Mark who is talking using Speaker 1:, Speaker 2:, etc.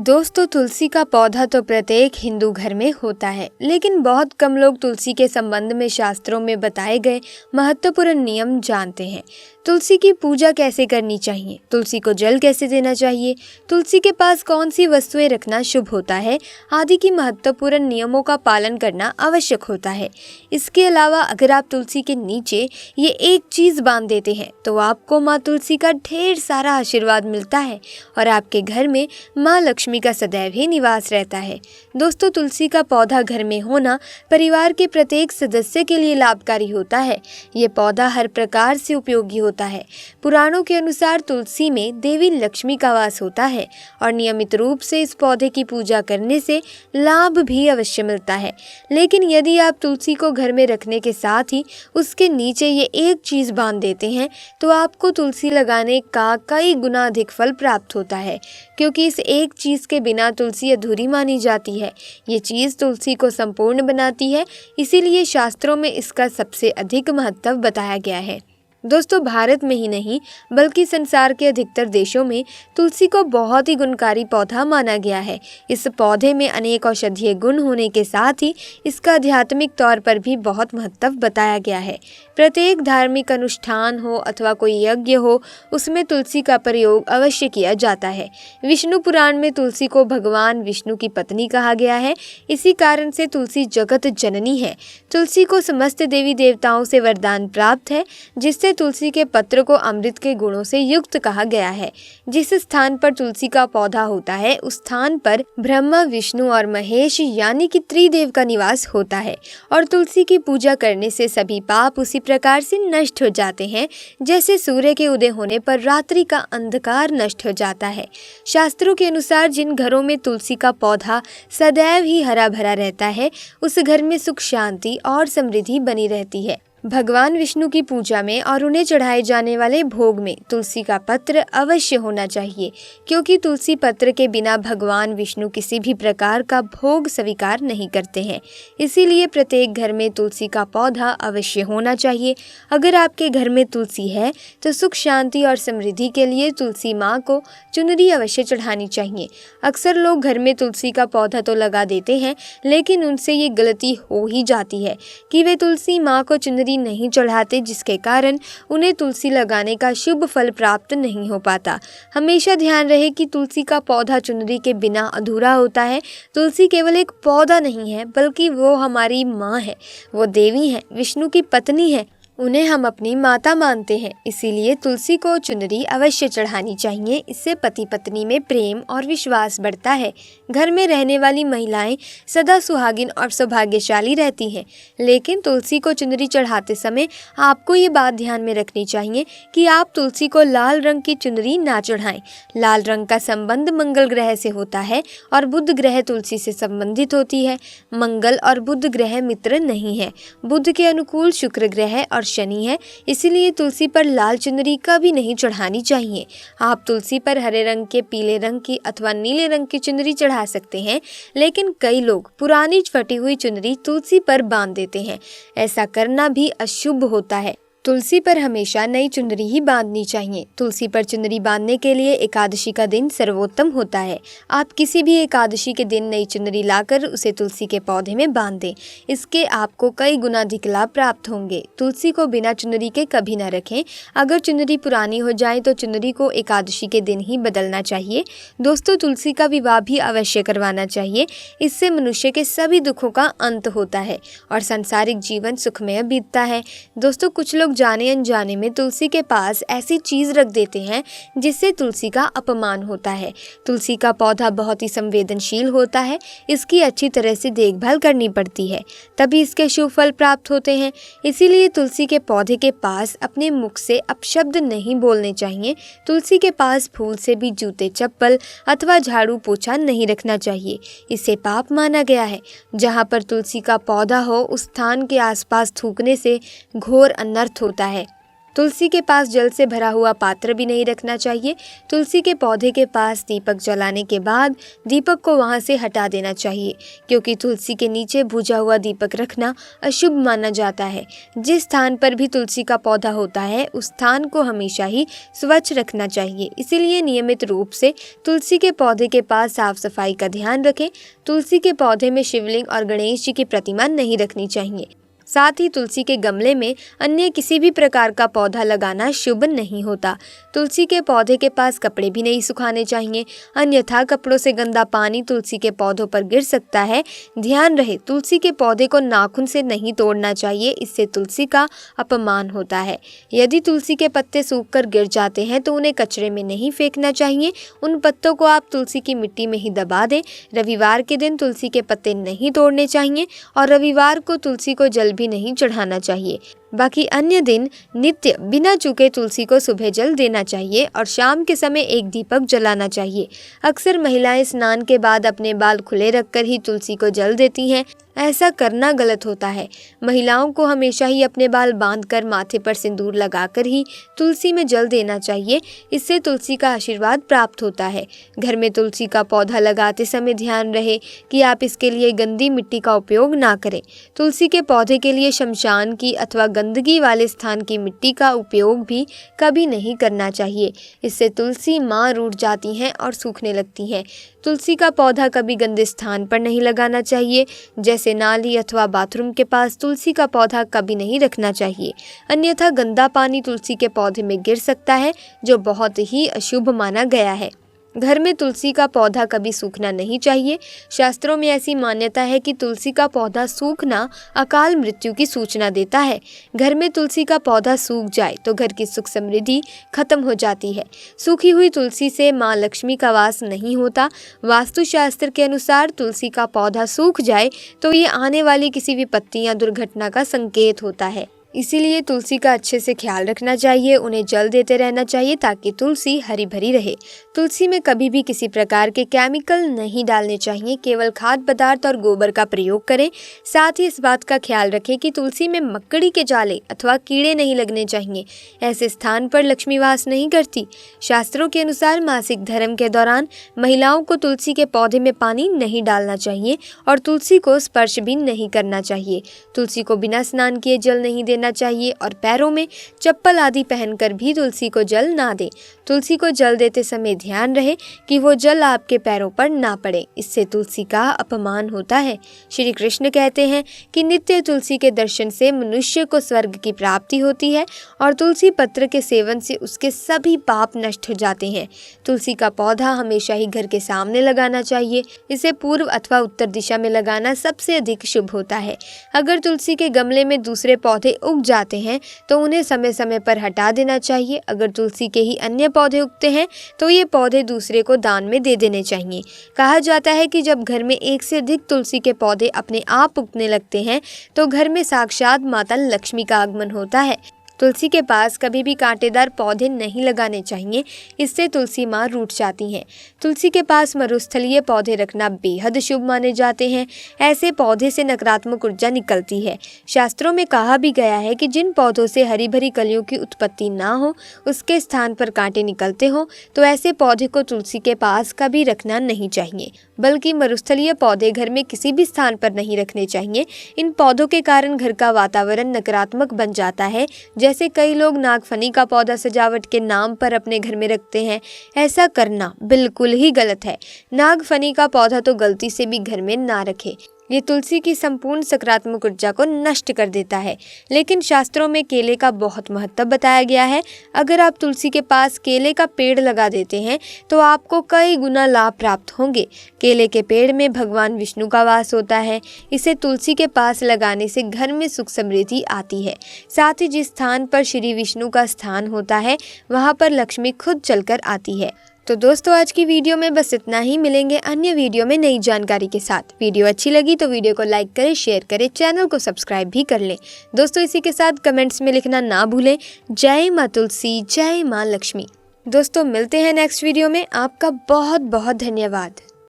Speaker 1: दोस्तों, तुलसी का पौधा तो प्रत्येक हिंदू घर में होता है, लेकिन बहुत कम लोग तुलसी के संबंध में शास्त्रों में बताए गए महत्वपूर्ण नियम जानते हैं। तुलसी की पूजा कैसे करनी चाहिए, तुलसी को जल कैसे देना चाहिए, तुलसी के पास कौन सी वस्तुएं रखना शुभ होता है आदि की महत्वपूर्ण नियमों का पालन करना आवश्यक होता है। इसके अलावा अगर आप तुलसी के नीचे ये एक चीज बांध देते हैं तो आपको माँ तुलसी का ढेर सारा आशीर्वाद मिलता है और आपके घर में माँ लक्ष्मी का सदैव ही निवास रहता है। दोस्तों, तुलसी का पौधा घर में होना परिवार के प्रत्येक सदस्य के लिए लाभकारी होता है। ये पौधा हर प्रकार से उपयोगी होता है। पुराणों के अनुसार तुलसी में देवी लक्ष्मी का वास होता है और नियमित रूप से इस पौधे की पूजा करने से लाभ भी अवश्य मिलता है। लेकिन यदि आप तुलसी को घर में रखने के साथ ही उसके नीचे ये एक चीज बांध देते हैं तो आपको तुलसी लगाने का कई गुना अधिक फल प्राप्त होता है, क्योंकि इस एक चीज के बिना तुलसी अधूरी मानी जाती है। ये चीज तुलसी को संपूर्ण बनाती है, इसीलिए शास्त्रों में इसका सबसे अधिक महत्व बताया गया है। दोस्तों, भारत में ही नहीं बल्कि संसार के अधिकतर देशों में तुलसी को बहुत ही गुणकारी पौधा माना गया है। इस पौधे में अनेक औषधीय गुण होने के साथ ही इसका आध्यात्मिक तौर पर भी बहुत महत्व बताया गया है। प्रत्येक धार्मिक अनुष्ठान हो अथवा कोई यज्ञ हो, उसमें तुलसी का प्रयोग अवश्य किया जाता है। विष्णु पुराण में तुलसी को भगवान विष्णु की पत्नी कहा गया है। इसी कारण से तुलसी जगत जननी है। तुलसी को समस्त देवी देवताओं से वरदान प्राप्त है, जिससे तुलसी के पत्र को अमृत के गुणों से युक्त कहा गया है। जिस स्थान पर तुलसी का पौधा होता है उस स्थान पर ब्रह्मा, विष्णु और महेश यानी कि त्रिदेव का निवास होता है और तुलसी की पूजा करने से सभी पाप उसी प्रकार से नष्ट हो जाते हैं जैसे सूर्य के उदय होने पर रात्रि का अंधकार नष्ट हो जाता है। शास्त्रों के अनुसार जिन घरों में तुलसी का पौधा सदैव ही हरा भरा रहता है उस घर में सुख, शांति और समृद्धि बनी रहती है। भगवान विष्णु की पूजा में और उन्हें चढ़ाए जाने वाले भोग में तुलसी का पत्र अवश्य होना चाहिए, क्योंकि तुलसी पत्र के बिना भगवान विष्णु किसी भी प्रकार का भोग स्वीकार नहीं करते हैं। इसीलिए प्रत्येक घर में तुलसी का पौधा अवश्य होना चाहिए। अगर आपके घर में तुलसी है तो सुख, शांति और समृद्धि के लिए तुलसी माँ को चुनरी अवश्य चढ़ानी चाहिए। अक्सर लोग घर में तुलसी का पौधा तो लगा देते हैं, लेकिन उनसे ये गलती हो ही जाती है कि वे तुलसी माँ को चुनरी नहीं चढ़ाते, जिसके कारण उन्हें तुलसी लगाने का शुभ फल प्राप्त नहीं हो पाता। हमेशा ध्यान रहे कि तुलसी का पौधा चुनरी के बिना अधूरा होता है। तुलसी केवल एक पौधा नहीं है, बल्कि वो हमारी माँ है, वो देवी है, विष्णु की पत्नी है। उन्हें हम अपनी माता मानते हैं, इसीलिए तुलसी को चुनरी अवश्य चढ़ानी चाहिए। इससे पति पत्नी में प्रेम और विश्वास बढ़ता है। घर में रहने वाली महिलाएं सदा सुहागिन और सौभाग्यशाली रहती हैं। लेकिन तुलसी को चुनरी चढ़ाते समय आपको ये बात ध्यान में रखनी चाहिए कि आप तुलसी को लाल रंग की चुनरी ना चढ़ाएं। लाल रंग का संबंध मंगल ग्रह से होता है और बुध ग्रह तुलसी से संबंधित होती है। मंगल और बुध ग्रह मित्र नहीं है। बुध के अनुकूल शुक्र ग्रह और शनि है, इसीलिए तुलसी पर लाल चुनरी कभी नहीं चढ़ानी चाहिए। आप तुलसी पर हरे रंग के, पीले रंग की अथवा नीले रंग की चुनरी चढ़ा सकते हैं, लेकिन कई लोग पुरानी फटी हुई चुनरी तुलसी पर बांध देते हैं। ऐसा करना भी अशुभ होता है। तुलसी पर हमेशा नई चुनरी ही बांधनी चाहिए। तुलसी पर चुनरी बांधने के लिए एकादशी का दिन सर्वोत्तम होता है। आप किसी भी एकादशी के दिन नई चुनरी लाकर उसे तुलसी के पौधे में बांध दें। इसके आपको कई गुना अधिक लाभ प्राप्त होंगे। तुलसी को बिना चुनरी के कभी न रखें। अगर चुनरी पुरानी हो जाए तो चुनरी को एकादशी के दिन ही बदलना चाहिए। दोस्तों, तुलसी का विवाह भी अवश्य करवाना चाहिए। इससे मनुष्य के सभी दुखों का अंत होता है और सांसारिक जीवन सुखमय बीतता है। दोस्तों, कुछ लोग जाने अनजाने में तुलसी के पास ऐसी चीज रख देते हैं जिससे तुलसी का अपमान होता है। तुलसी का पौधा बहुत ही संवेदनशील होता है। इसकी अच्छी तरह से देखभाल करनी पड़ती है, तभी इसके शुभ फल प्राप्त होते हैं। इसीलिए तुलसी के पौधे के पास अपने मुख से अपशब्द नहीं बोलने चाहिए। तुलसी के पास फूल से भी जूते, चप्पल अथवा झाड़ू पोछा नहीं रखना चाहिए। इसे पाप माना गया है। जहाँ पर तुलसी का पौधा हो उस स्थान के आसपास थूकने से घोर अनर्थ होता है। तुलसी के पास जल से भरा हुआ पात्र भी नहीं रखना चाहिए। तुलसी के पौधे के पास दीपक जलाने के बाद दीपक को वहां से हटा देना चाहिए, क्योंकि तुलसी के नीचे बुझा हुआ दीपक रखना अशुभ माना जाता है। जिस स्थान पर भी तुलसी का पौधा होता है उस स्थान को हमेशा ही स्वच्छ रखना चाहिए। इसीलिए नियमित रूप से तुलसी के पौधे के पास साफ सफाई का ध्यान रखें। तुलसी के पौधे में शिवलिंग और गणेश जी की प्रतिमा नहीं रखनी चाहिए। साथ ही तुलसी के गमले में अन्य किसी भी प्रकार का पौधा लगाना शुभ नहीं होता। तुलसी के पौधे के पास कपड़े भी नहीं सुखाने चाहिए, अन्यथा कपड़ों से गंदा पानी तुलसी के पौधों पर गिर सकता है। ध्यान रहे, तुलसी के पौधे को नाखून से नहीं तोड़ना चाहिए, इससे तुलसी का अपमान होता है। यदि तुलसी के पत्ते सूखकर गिर जाते हैं तो उन्हें कचरे में नहीं फेंकना चाहिए, उन पत्तों को आप तुलसी की मिट्टी में ही दबा दें। रविवार के दिन तुलसी के पत्ते नहीं तोड़ने चाहिए और रविवार को तुलसी को जल भी नहीं चढ़ाना चाहिए। बाकी अन्य दिन नित्य बिना चूके तुलसी को सुबह जल देना चाहिए और शाम के समय एक दीपक जलाना चाहिए। अक्सर महिलाएं स्नान के बाद अपने बाल खुले रखकर ही तुलसी को जल देती हैं। ऐसा करना गलत होता है। महिलाओं को हमेशा ही अपने बाल बांधकर माथे पर सिंदूर लगाकर ही तुलसी में जल देना चाहिए, इससे तुलसी का आशीर्वाद प्राप्त होता है। घर में तुलसी का पौधा लगाते समय ध्यान रहे कि आप इसके लिए गंदी मिट्टी का उपयोग ना करें। तुलसी के पौधे के लिए शमशान की अथवा गंदगी वाले स्थान की मिट्टी का उपयोग भी कभी नहीं करना चाहिए। इससे तुलसी माँ रूठ जाती हैं और सूखने लगती हैं। तुलसी का पौधा कभी गंदे स्थान पर नहीं लगाना चाहिए, जैसे नाली अथवा बाथरूम के पास तुलसी का पौधा कभी नहीं रखना चाहिए, अन्यथा गंदा पानी तुलसी के पौधे में गिर सकता है, जो बहुत ही अशुभ माना गया है। घर में तुलसी का पौधा कभी सूखना नहीं चाहिए। शास्त्रों में ऐसी मान्यता है कि तुलसी का पौधा सूखना अकाल मृत्यु की सूचना देता है। घर में तुलसी का पौधा सूख जाए तो घर की सुख समृद्धि खत्म हो जाती है। सूखी हुई तुलसी से माँ लक्ष्मी का वास नहीं होता। वास्तुशास्त्र के अनुसार तुलसी का पौधा सूख जाए तो ये आने वाली किसी विपत्ति या दुर्घटना का संकेत होता है। इसीलिए तुलसी का अच्छे से ख्याल रखना चाहिए, उन्हें जल देते रहना चाहिए ताकि तुलसी हरी भरी रहे। तुलसी में कभी भी किसी प्रकार के केमिकल नहीं डालने चाहिए, केवल खाद्य पदार्थ और गोबर का प्रयोग करें। साथ ही इस बात का ख्याल रखें कि तुलसी में मकड़ी के जाले अथवा कीड़े नहीं लगने चाहिए, ऐसे स्थान पर लक्ष्मी वास नहीं करती। शास्त्रों के अनुसार मासिक धर्म के दौरान महिलाओं को तुलसी के पौधे में पानी नहीं डालना चाहिए और तुलसी को स्पर्श भी नहीं करना चाहिए। तुलसी को बिना स्नान किए जल नहीं देना चाहिए और पैरों में चप्पल आदि पहनकर भी तुलसी को जल ना दें। तुलसी को जल देते समय ध्यान रहे कि वो जल आपके पैरों पर ना पड़े, इससे तुलसी का अपमान होता है। श्री कृष्ण कहते हैं कि नित्य तुलसी के दर्शन से मनुष्य को स्वर्ग की प्राप्ति होती है और तुलसी पत्र के सेवन से उसके सभी पाप नष्ट हो जाते हैं। तुलसी का पौधा हमेशा ही घर के सामने लगाना चाहिए। इसे पूर्व अथवा उत्तर दिशा में लगाना सबसे अधिक शुभ होता है। अगर तुलसी के गमले में दूसरे पौधे उग जाते हैं तो उन्हें समय समय पर हटा देना चाहिए। अगर तुलसी के ही अन्य पौधे उगते हैं तो ये पौधे दूसरे को दान में दे देने चाहिए। कहा जाता है कि जब घर में एक से अधिक तुलसी के पौधे अपने आप उगने लगते हैं तो घर में साक्षात माता लक्ष्मी का आगमन होता है। तुलसी के पास कभी भी कांटेदार पौधे नहीं लगाने चाहिए, इससे तुलसी माँ रूठ जाती हैं। तुलसी के पास मरुस्थलीय पौधे रखना बेहद शुभ माने जाते हैं। ऐसे पौधे से नकारात्मक ऊर्जा निकलती है। शास्त्रों में कहा भी गया है कि जिन पौधों से हरी भरी कलियों की उत्पत्ति ना हो, उसके स्थान पर कांटे निकलते हो, तो ऐसे पौधे को तुलसी के पास कभी रखना नहीं चाहिए। बल्कि मरुस्थलीय पौधे घर में किसी भी स्थान पर नहीं रखने चाहिए। इन पौधों के कारण घर का वातावरण नकारात्मक बन जाता है। जैसे कई लोग नागफनी का पौधा सजावट के नाम पर अपने घर में रखते हैं। ऐसा करना बिल्कुल ही गलत है। नागफनी का पौधा तो गलती से भी घर में ना रखें। ये तुलसी की संपूर्ण सकारात्मक ऊर्जा को नष्ट कर देता है। लेकिन शास्त्रों में केले का बहुत महत्व बताया गया है। अगर आप तुलसी के पास केले का पेड़ लगा देते हैं तो आपको कई गुना लाभ प्राप्त होंगे। केले के पेड़ में भगवान विष्णु का वास होता है। इसे तुलसी के पास लगाने से घर में सुख समृद्धि आती है। साथ ही जिस स्थान पर श्री विष्णु का स्थान होता है वहाँ पर लक्ष्मी खुद चलकर आती है। तो दोस्तों, आज की वीडियो में बस इतना ही। मिलेंगे अन्य वीडियो में नई जानकारी के साथ। वीडियो अच्छी लगी तो वीडियो को लाइक करें, शेयर करें, चैनल को सब्सक्राइब भी कर लें। दोस्तों, इसी के साथ कमेंट्स में लिखना ना भूलें। जय माँ तुलसी, जय माँ लक्ष्मी। दोस्तों, मिलते हैं नेक्स्ट वीडियो में। आपका बहुत बहुत धन्यवाद।